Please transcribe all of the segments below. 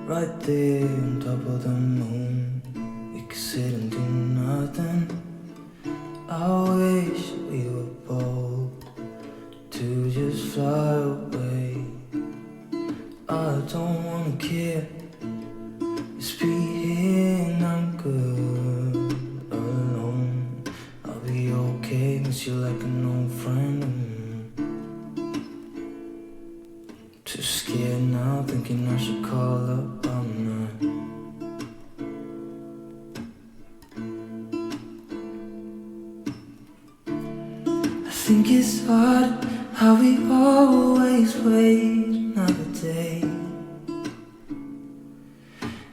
right there on top of the moon. We could sit and do nothing. I wish we were bold to just fly away. I don't wanna care, just be here and I'm good alone. I'll be okay, miss you like an old friend. Too scared now, thinking I should call up all night. I think it's hard how we always wait another day,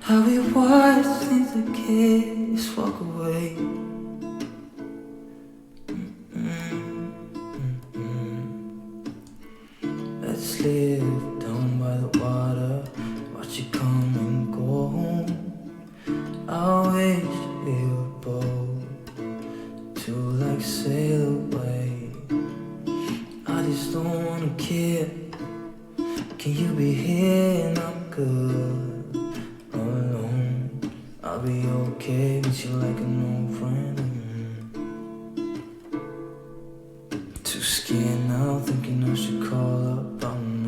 how we watch things that kids walk away. Let's live down by the water, watch it come and go home. I wish we were bold to like sail away. I just don't wanna care. Can you be here and I'm good alone? I'll be okay, miss you like an old friend. Too scared now, thinking I should call up all night.